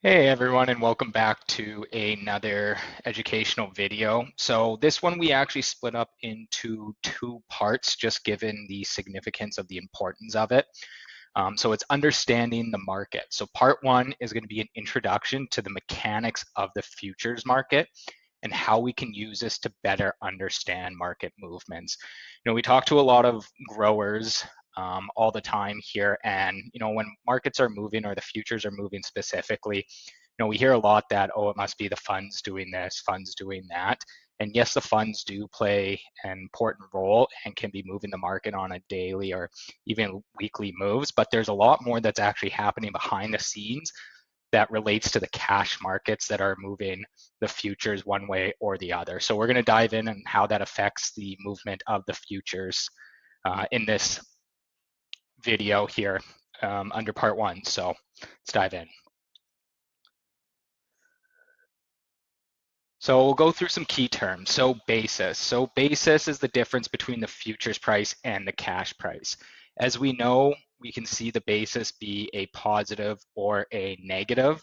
Hey everyone, and welcome back to another educational video. So this one we actually split up into two parts, just given the significance of the importance of it. So it's understanding the market. So part one is going to be an introduction to the mechanics of the futures market and how we can use this to better understand market movements. We talk to a lot of growers all the time here, and when markets are moving or the futures are moving specifically, we hear a lot that, oh, it must be the funds doing this, funds doing that. And yes, the funds do play an important role and can be moving the market on a daily or even weekly moves, but there's a lot more that's actually happening behind the scenes that relates to the cash markets that are moving the futures one way or the other. So we're going to dive in on how that affects the movement of the futures in this video here under part one. So let's dive in. So we'll go through some key terms. So basis. So basis is the difference between the futures price and the cash price. As we know, we can see the basis be a positive or a negative.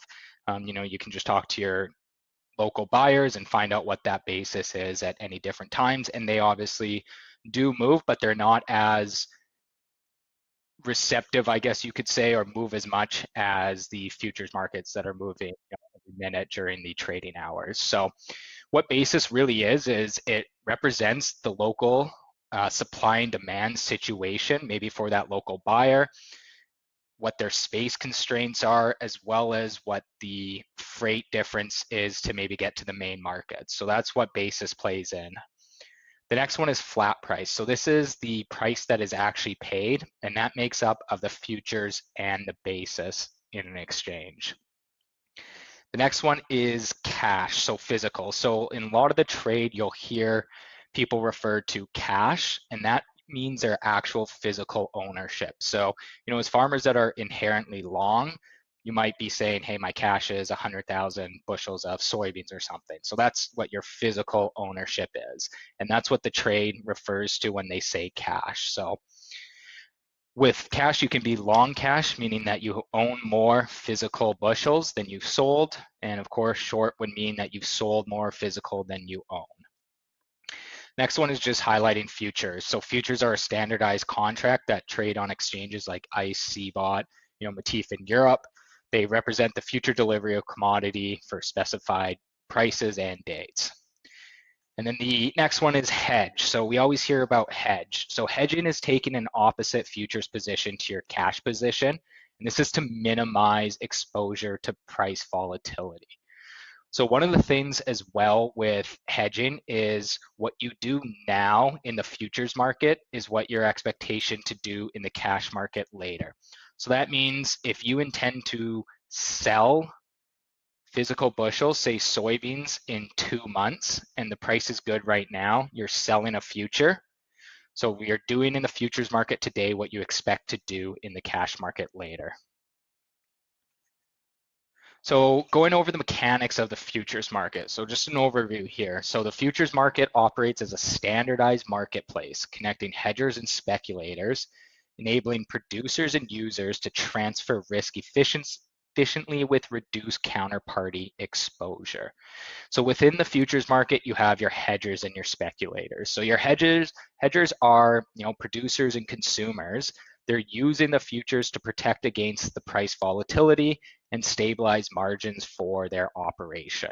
You can just talk to your local buyers and find out what that basis is at any different times. And they obviously do move, but they're not as receptive, I guess you could say, or move as much as the futures markets that are moving every minute during the trading hours. So what basis really is it represents the local supply and demand situation, maybe for that local buyer, what their space constraints are, as well as what the freight difference is to maybe get to the main market. So that's what basis plays in. The next one is flat price. So this is the price that is actually paid, and that makes up of the futures and the basis in an exchange. The next one is cash, so physical. So in a lot of the trade, you'll hear people refer to cash, and that means their actual physical ownership. So, as farmers that are inherently long, you might be saying, hey, my cash is 100,000 bushels of soybeans or something. So that's what your physical ownership is. And that's what the trade refers to when they say cash. So with cash, you can be long cash, meaning that you own more physical bushels than you've sold. And of course, short would mean that you've sold more physical than you own. Next one is just highlighting futures. So futures are a standardized contract that trade on exchanges like ICE, CBOT, Matif in Europe. They represent the future delivery of commodity for specified prices and dates. And then the next one is hedge. So we always hear about hedge. So hedging is taking an opposite futures position to your cash position. And this is to minimize exposure to price volatility. So one of the things as well with hedging is what you do now in the futures market is what your expectation to do in the cash market later. So that means if you intend to sell physical bushels, say soybeans, in 2 months, and the price is good right now, you're selling a future. So we are doing in the futures market today what you expect to do in the cash market later. So going over the mechanics of the futures market. So just an overview here. So the futures market operates as a standardized marketplace connecting hedgers and speculators, enabling producers and users to transfer risk efficiently with reduced counterparty exposure. So within the futures market, you have your hedgers and your speculators. So your hedgers are, producers and consumers. They're using the futures to protect against the price volatility and stabilize margins for their operation.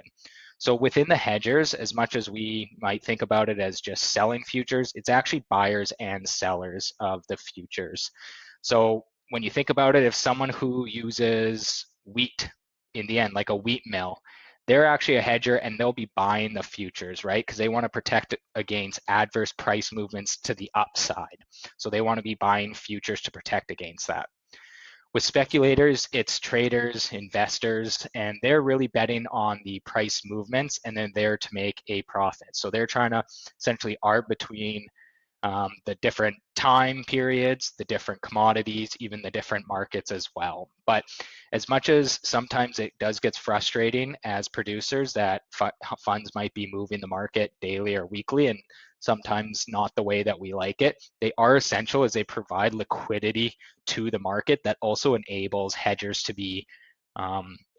So within the hedgers, as much as we might think about it as just selling futures, it's actually buyers and sellers of the futures. So when you think about it, if someone who uses wheat in the end, like a wheat mill, they're actually a hedger and they'll be buying the futures, right? Because they want to protect against adverse price movements to the upside. So they want to be buying futures to protect against that. With speculators, it's traders, investors, and they're really betting on the price movements and then they're to make a profit. So they're trying to essentially arb between the different time periods, the different commodities, even the different markets as well. But as much as sometimes it does get frustrating as producers that funds might be moving the market daily or weekly and sometimes not the way that we like it, they are essential as they provide liquidity to the market that also enables hedgers to be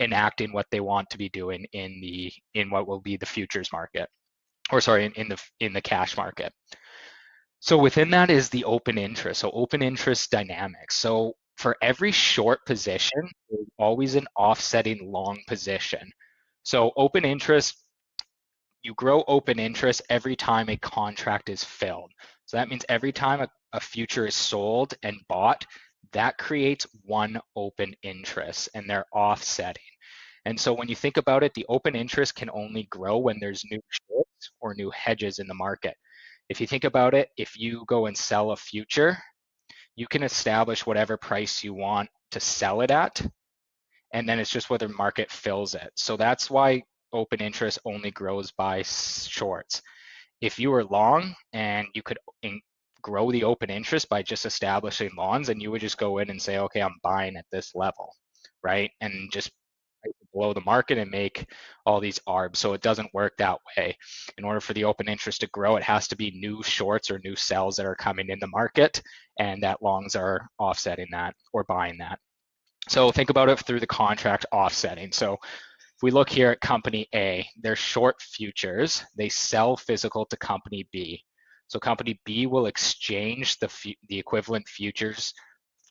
enacting what they want to be doing in what will be the futures market, or sorry, in the cash market. So within that is the open interest. So open interest dynamics. So for every short position, there's always an offsetting long position. So open interest, you grow open interest every time a contract is filled. So that means every time a future is sold and bought, that creates one open interest, and they're offsetting. And so when you think about it, the open interest can only grow when there's new shorts or new hedges in the market. If you think about it, if you go and sell a future, you can establish whatever price you want to sell it at, and then it's just whether market fills it. So that's why open interest only grows by shorts. If you were long and you could grow the open interest by just establishing longs, and you would just go in and say, okay, I'm buying at this level, right? And just below the market and make all these ARBs. So it doesn't work that way. In order for the open interest to grow, it has to be new shorts or new sells that are coming in the market, and that longs are offsetting that or buying that. So think about it through the contract offsetting. So if we look here at company A, they're short futures. They sell physical to company B. So company B will exchange the equivalent futures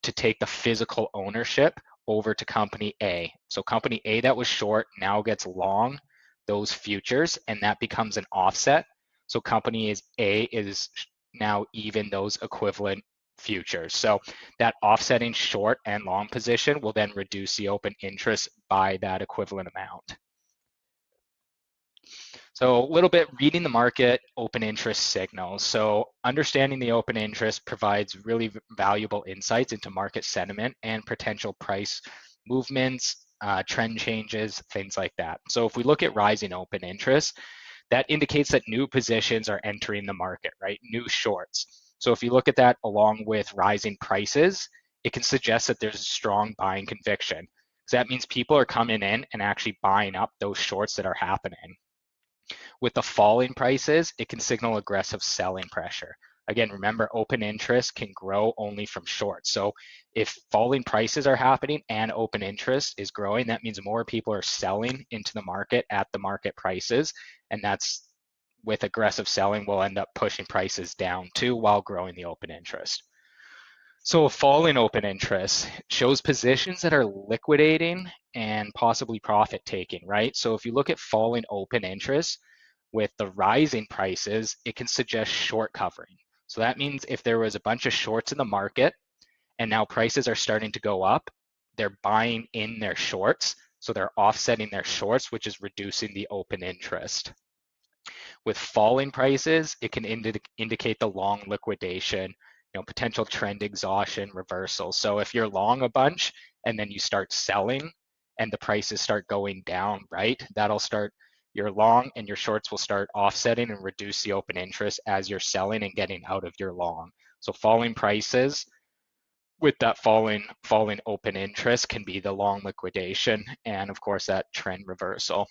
to take the physical ownership over to company A. So company A that was short now gets long those futures, and that becomes an offset. So company A is now even those equivalent futures. So that offsetting short and long position will then reduce the open interest by that equivalent amount. So a little bit reading the market, open interest signals. So understanding the open interest provides really valuable insights into market sentiment and potential price movements, trend changes, things like that. So if we look at rising open interest, that indicates that new positions are entering the market, right? New shorts. So if you look at that along with rising prices, it can suggest that there's a strong buying conviction. So that means people are coming in and actually buying up those shorts that are happening. With the falling prices, it can signal aggressive selling pressure. Again, remember, open interest can grow only from shorts. So if falling prices are happening and open interest is growing, that means more people are selling into the market at the market prices. And that's with aggressive selling, will end up pushing prices down too while growing the open interest. So a fall in open interest shows positions that are liquidating and possibly profit taking, right? So if you look at falling open interest, with the rising prices, it can suggest short covering. So that means if there was a bunch of shorts in the market and now prices are starting to go up, they're buying in their shorts. So they're offsetting their shorts, which is reducing the open interest. With falling prices, it can indicate the long liquidation, potential trend exhaustion, reversal. So if you're long a bunch and then you start selling and the prices start going down, right, that'll start your long and your shorts will start offsetting and reduce the open interest as you're selling and getting out of your long. So falling prices with that falling open interest can be the long liquidation and of course that trend reversal.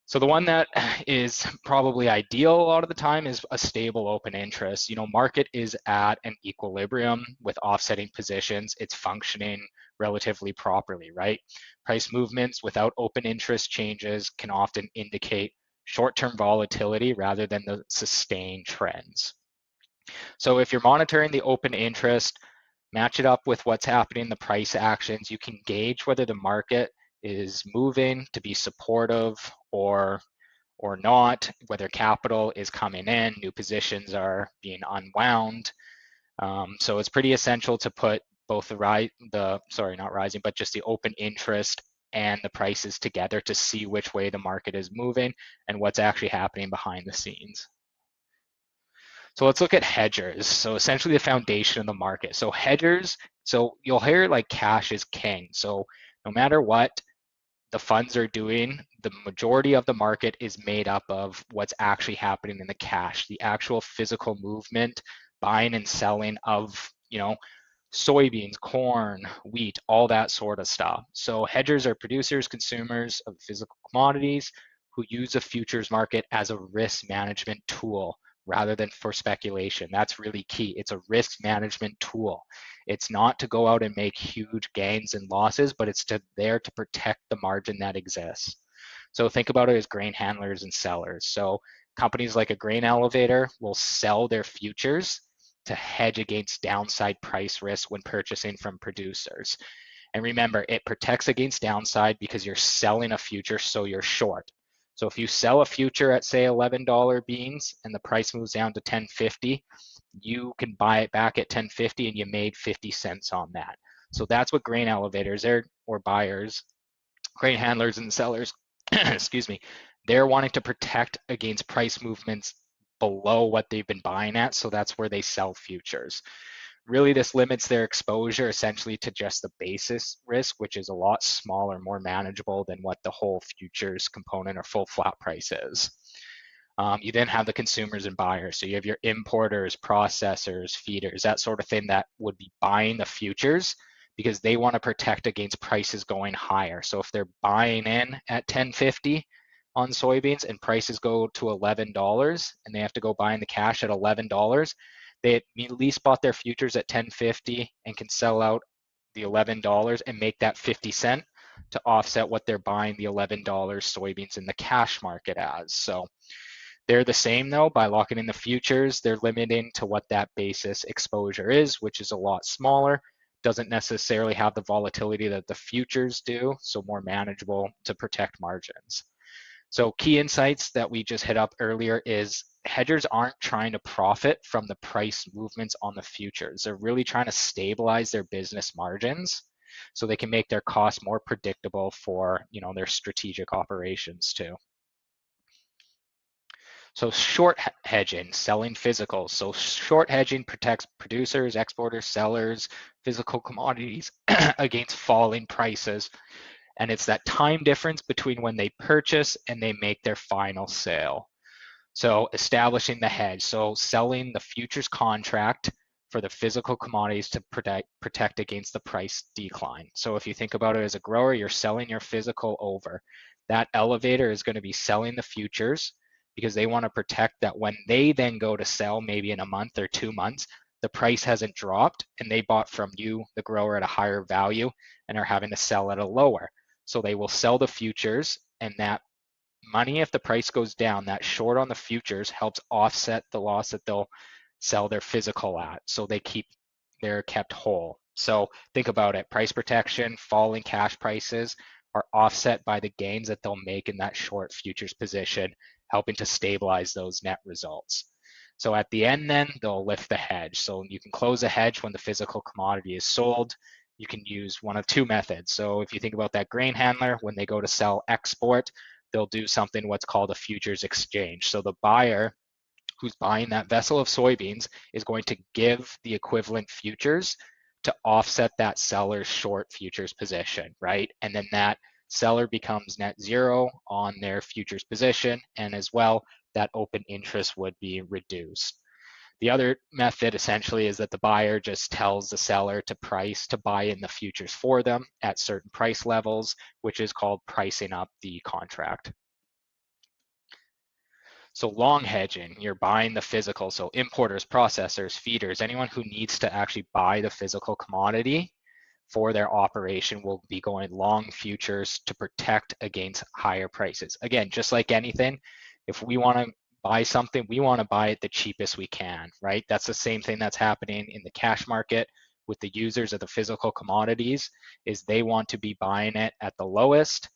So the one that is probably ideal a lot of the time is a stable open interest. Market is at an equilibrium with offsetting positions. It's functioning relatively properly, right? Price movements without open interest changes can often indicate short-term volatility rather than the sustained trends. So if you're monitoring the open interest, match it up with what's happening in the price actions, you can gauge whether the market is moving to be supportive or not, whether capital is coming in, new positions are being unwound. So it's pretty essential to put both just the open interest and the prices together to see which way the market is moving and what's actually happening behind the scenes. So let's look at hedgers. So essentially the foundation of the market. So hedgers, so you'll hear like cash is king. So no matter what the funds are doing, the majority of the market is made up of what's actually happening in the cash, the actual physical movement, buying and selling of, soybeans, corn, wheat, all that sort of stuff. So hedgers are producers, consumers of physical commodities who use a futures market as a risk management tool rather than for speculation. That's really key. It's a risk management tool. It's not to go out and make huge gains and losses, but it's there to protect the margin that exists. So think about it as grain handlers and sellers. So companies like a grain elevator will sell their futures to hedge against downside price risk when purchasing from producers. And remember, it protects against downside because you're selling a future, so you're short. So if you sell a future at say $11 beans and the price moves down to 10.50, you can buy it back at 10.50 and you made 50 cents on that. So that's what grain elevators are, or buyers, grain handlers and sellers, excuse me, they're wanting to protect against price movements below what they've been buying at. So that's where they sell futures. Really, this limits their exposure essentially to just the basis risk, which is a lot smaller, more manageable than what the whole futures component or full flat price is. You then have the consumers and buyers. So you have your importers, processors, feeders, that sort of thing that would be buying the futures because they want to protect against prices going higher. So if they're buying in at 10.50 on soybeans and prices go to $11 and they have to go buy in the cash at $11, they at least bought their futures at 10.50 and can sell out the $11 and make that 50 cent to offset what they're buying the $11 soybeans in the cash market as. So they're the same though. By locking in the futures, they're limiting to what that basis exposure is, which is a lot smaller. Doesn't necessarily have the volatility that the futures do, so more manageable to protect margins. So key insights that we just hit up earlier is hedgers aren't trying to profit from the price movements on the futures. They're really trying to stabilize their business margins so they can make their costs more predictable for, their strategic operations too. So short hedging, selling physicals. So short hedging protects producers, exporters, sellers, physical commodities against falling prices. And it's that time difference between when they purchase and they make their final sale. So establishing the hedge, so selling the futures contract for the physical commodities to protect against the price decline. So if you think about it as a grower, you're selling your physical over. That elevator is going to be selling the futures because they want to protect that when they then go to sell, maybe in a month or 2 months, the price hasn't dropped and they bought from you, the grower, at a higher value and are having to sell at a lower. So they will sell the futures, and that money, if the price goes down, that short on the futures helps offset the loss that they'll sell their physical at. So they're kept whole. So think about it. Price protection, falling cash prices are offset by the gains that they'll make in that short futures position, helping to stabilize those net results. So at the end then, they'll lift the hedge. So you can close a hedge when the physical commodity is sold. You can use one of two methods. So if you think about that grain handler, when they go to sell export, they'll do something what's called a futures exchange. So the buyer who's buying that vessel of soybeans is going to give the equivalent futures to offset that seller's short futures position, right? And then that seller becomes net zero on their futures position, and as well, that open interest would be reduced. The other method essentially is that the buyer just tells the seller to price to buy in the futures for them at certain price levels, which is called pricing up the contract. So long hedging, you're buying the physical. So importers, processors, feeders, anyone who needs to actually buy the physical commodity for their operation will be going long futures to protect against higher prices. Again, just like anything, if we want to buy something, we want to buy it the cheapest we can, right? That's the same thing that's happening in the cash market with the users of the physical commodities, is they want to be buying it at the lowest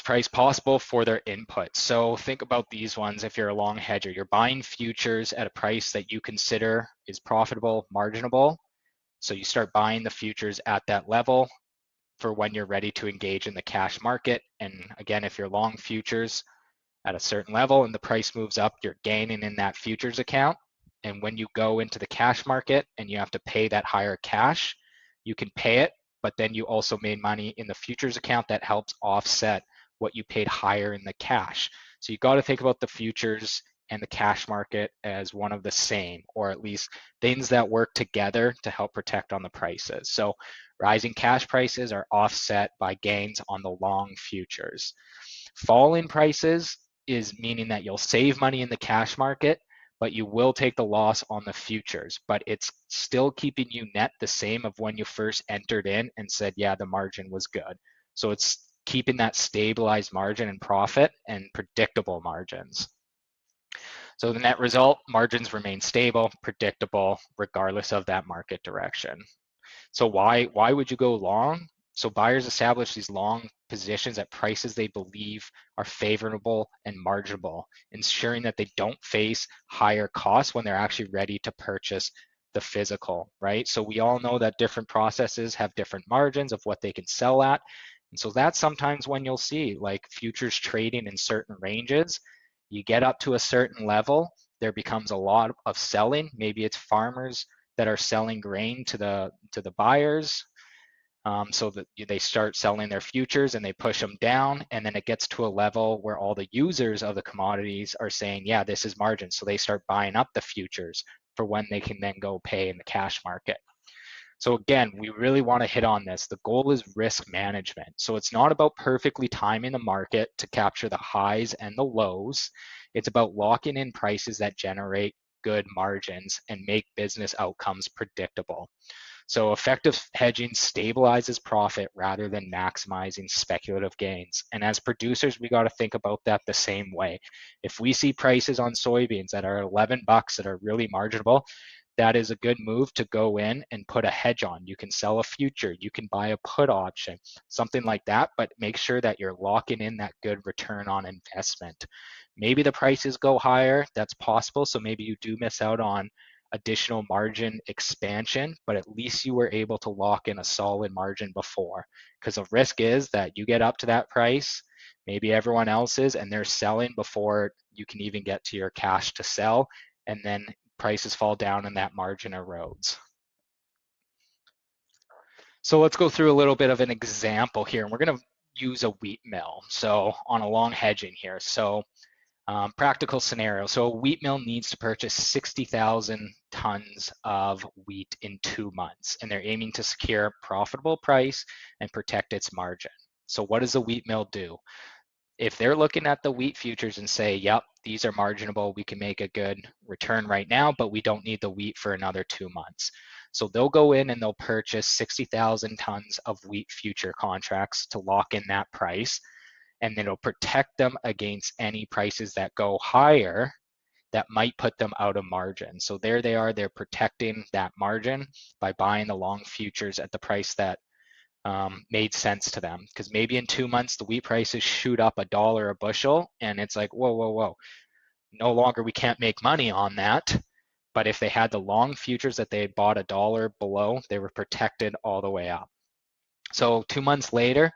price possible for their input. So think about these ones. If you're a long hedger, you're buying futures at a price that you consider is profitable, marginable. So you start buying the futures at that level for when you're ready to engage in the cash market. And again, if you're long futures at a certain level and the price moves up, you're gaining in that futures account. And when you go into the cash market and you have to pay that higher cash, you can pay it, but then you also made money in the futures account that helps offset what you paid higher in the cash. So you got to think about the futures and the cash market as one of the same, or at least things that work together to help protect on the prices. So rising cash prices are offset by gains on the long futures. Falling prices is meaning that you'll save money in the cash market, but you will take the loss on the futures, but it's still keeping you net the same of when you first entered in and said, yeah, the margin was good. So it's keeping that stabilized margin and profit and predictable margins. So the net result, margins remain stable, predictable, regardless of that market direction. So why would you go long? So buyers establish these long positions at prices they believe are favorable and marginable, ensuring that they don't face higher costs when they're actually ready to purchase the physical, right? So we all know that different processes have different margins of what they can sell at. And so that's sometimes when you'll see like futures trading in certain ranges. You get up to a certain level, there becomes a lot of selling. Maybe it's farmers that are selling grain to the buyers, so that they start selling their futures and they push them down, and then it gets to a level where all the users of the commodities are saying, yeah, this is margin, so they start buying up the futures for when they can then go pay in the cash market. So again, we really want to hit on this. The goal is risk management. So it's not about perfectly timing the market to capture the highs and the lows. It's about locking in prices that generate good margins and make business outcomes predictable. So effective hedging stabilizes profit rather than maximizing speculative gains. And as producers, we got to think about that the same way. If we see prices on soybeans that are 11 bucks that are really marginable, that is a good move to go in and put a hedge on. You can sell a future, you can buy a put option, something like that, but make sure that you're locking in that good return on investment. Maybe the prices go higher, that's possible, so maybe you do miss out on additional margin expansion, but at least you were able to lock in a solid margin before. Because the risk is that you get up to that price, maybe everyone else is, and they're selling before you can even get to your cash to sell, and then prices fall down and that margin erodes. So let's go through a little bit of an example here, and we're going to use a wheat mill. So on a long hedging here. So practical scenario. So a wheat mill needs to purchase 60,000 tons of wheat in 2 months, and they're aiming to secure a profitable price and protect its margin. So what does the wheat mill do? If they're looking at the wheat futures and say, yep, these are marginable, we can make a good return right now, but we don't need the wheat for another 2 months. So they'll go in and they'll purchase 60,000 tons of wheat future contracts to lock in that price, and it'll protect them against any prices that go higher that might put them out of margin. So there they are, they're protecting that margin by buying the long futures at the price that made sense to them. Because maybe in 2 months, the wheat prices shoot up $1 a bushel, and it's like, whoa, whoa, whoa. No longer we can't make money on that. But if they had the long futures that they had bought $1 below, they were protected all the way up. So 2 months later,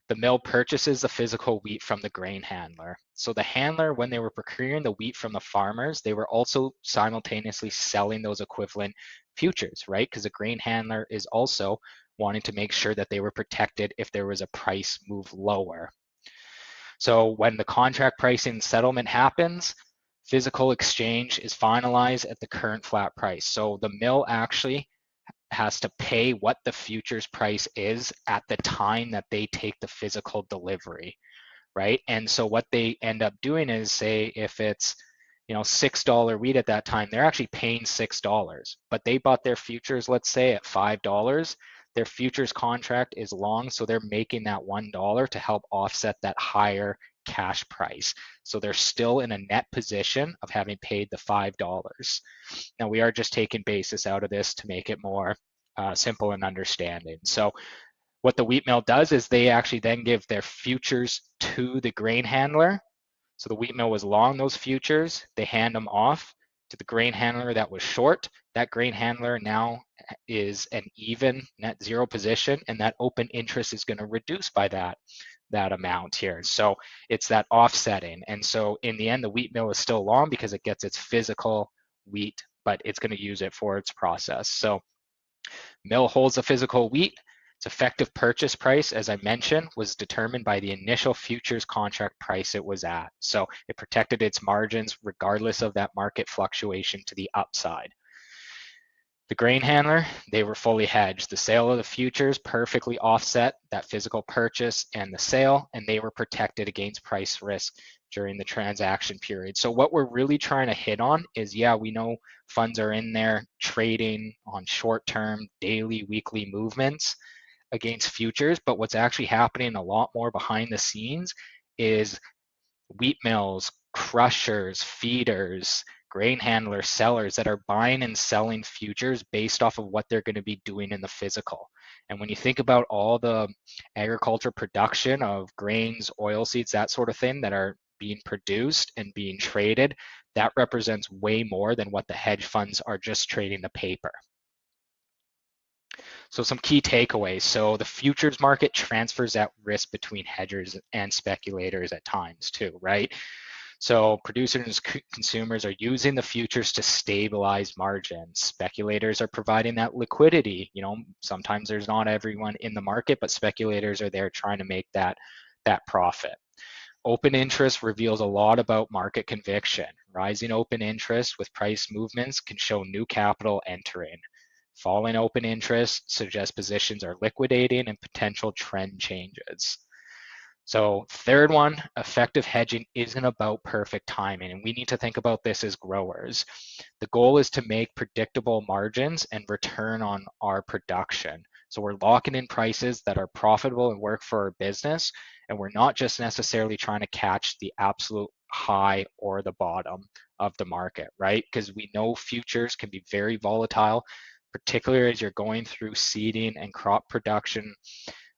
the mill purchases the physical wheat from the grain handler. So the handler, when they were procuring the wheat from the farmers, they were also simultaneously selling those equivalent futures, right? Because the grain handler is also wanting to make sure that they were protected if there was a price move lower. So when the contract pricing settlement happens, physical exchange is finalized at the current flat price. So the mill actually has to pay what the futures price is at the time that they take the physical delivery, right? And so what they end up doing is, say if it's $6 wheat at that time, they're actually paying $6, but they bought their futures, let's say at $5. Their futures contract is long, so they're making that $1 to help offset that higher cash price. So they're still in a net position of having paid the $5. Now we are just taking basis out of this to make it more simple and understanding. So what the wheat mill does is they actually then give their futures to the grain handler. So the wheat mill was long those futures, they hand them off to the grain handler that was short. That grain handler now is an even net zero position, and that open interest is going to reduce by that amount here. So it's that offsetting. And so in the end, the wheat mill is still long because it gets its physical wheat, but it's going to use it for its process. So mill holds the physical wheat. Its effective purchase price, as I mentioned, was determined by the initial futures contract price it was at. So it protected its margins regardless of that market fluctuation to the upside. The grain handler, they were fully hedged. The sale of the futures perfectly offset that physical purchase and the sale, and they were protected against price risk during the transaction period. So what we're really trying to hit on is, yeah, we know funds are in there trading on short-term, daily, weekly movements against futures, but what's actually happening a lot more behind the scenes is wheat mills, crushers, feeders, grain handlers, sellers that are buying and selling futures based off of what they're going to be doing in the physical. And when you think about all the agriculture production of grains, oilseeds, that sort of thing that are being produced and being traded, that represents way more than what the hedge funds are just trading the paper. So some key takeaways. So the futures market transfers that risk between hedgers and speculators at times too, right? So producers and consumers are using the futures to stabilize margins. Speculators are providing that liquidity. You know, sometimes there's not everyone in the market, but speculators are there trying to make that profit. Open interest reveals a lot about market conviction. Rising open interest with price movements can show new capital entering. Falling open interest suggests positions are liquidating and potential trend changes. So third one, effective hedging isn't about perfect timing, and we need to think about this as growers. The goal is to make predictable margins and return on our production. So we're locking in prices that are profitable and work for our business, and we're not just necessarily trying to catch the absolute high or the bottom of the market, right? Because we know futures can be very volatile, particularly as you're going through seeding and crop production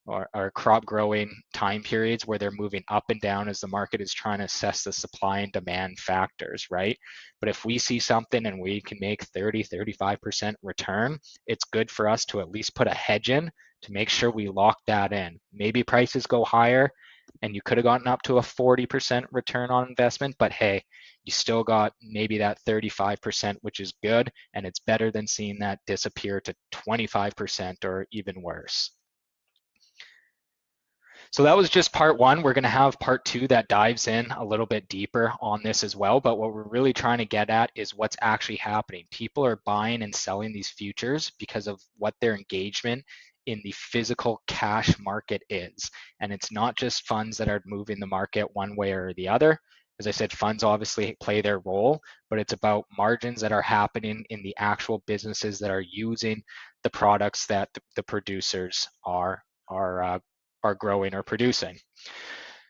or crop growing time periods where they're moving up and down as the market is trying to assess the supply and demand factors, right? But if we see something and we can make 30, 35% return, it's good for us to at least put a hedge in to make sure we lock that in. Maybe prices go higher and you could have gotten up to a 40% return on investment, but hey, you still got maybe that 35%, which is good, and it's better than seeing that disappear to 25% or even worse. So that was just part one. We're going to have part two that dives in a little bit deeper on this as well. But what we're really trying to get at is what's actually happening. People are buying and selling these futures because of what their engagement in the physical cash market is. And it's not just funds that are moving the market one way or the other. As I said, funds obviously play their role, but it's about margins that are happening in the actual businesses that are using the products that the producers are growing or producing.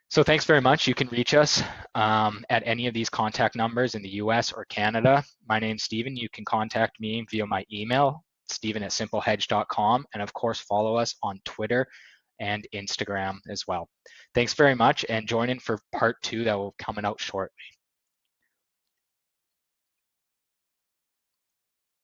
So thanks very much. You can reach us at any of these contact numbers in the US or Canada. My name's Stephen. You can contact me via my email, stephen@simplehedge.com, and of course follow us on Twitter and Instagram as well. Thanks very much, and join in for part two that will be coming out shortly.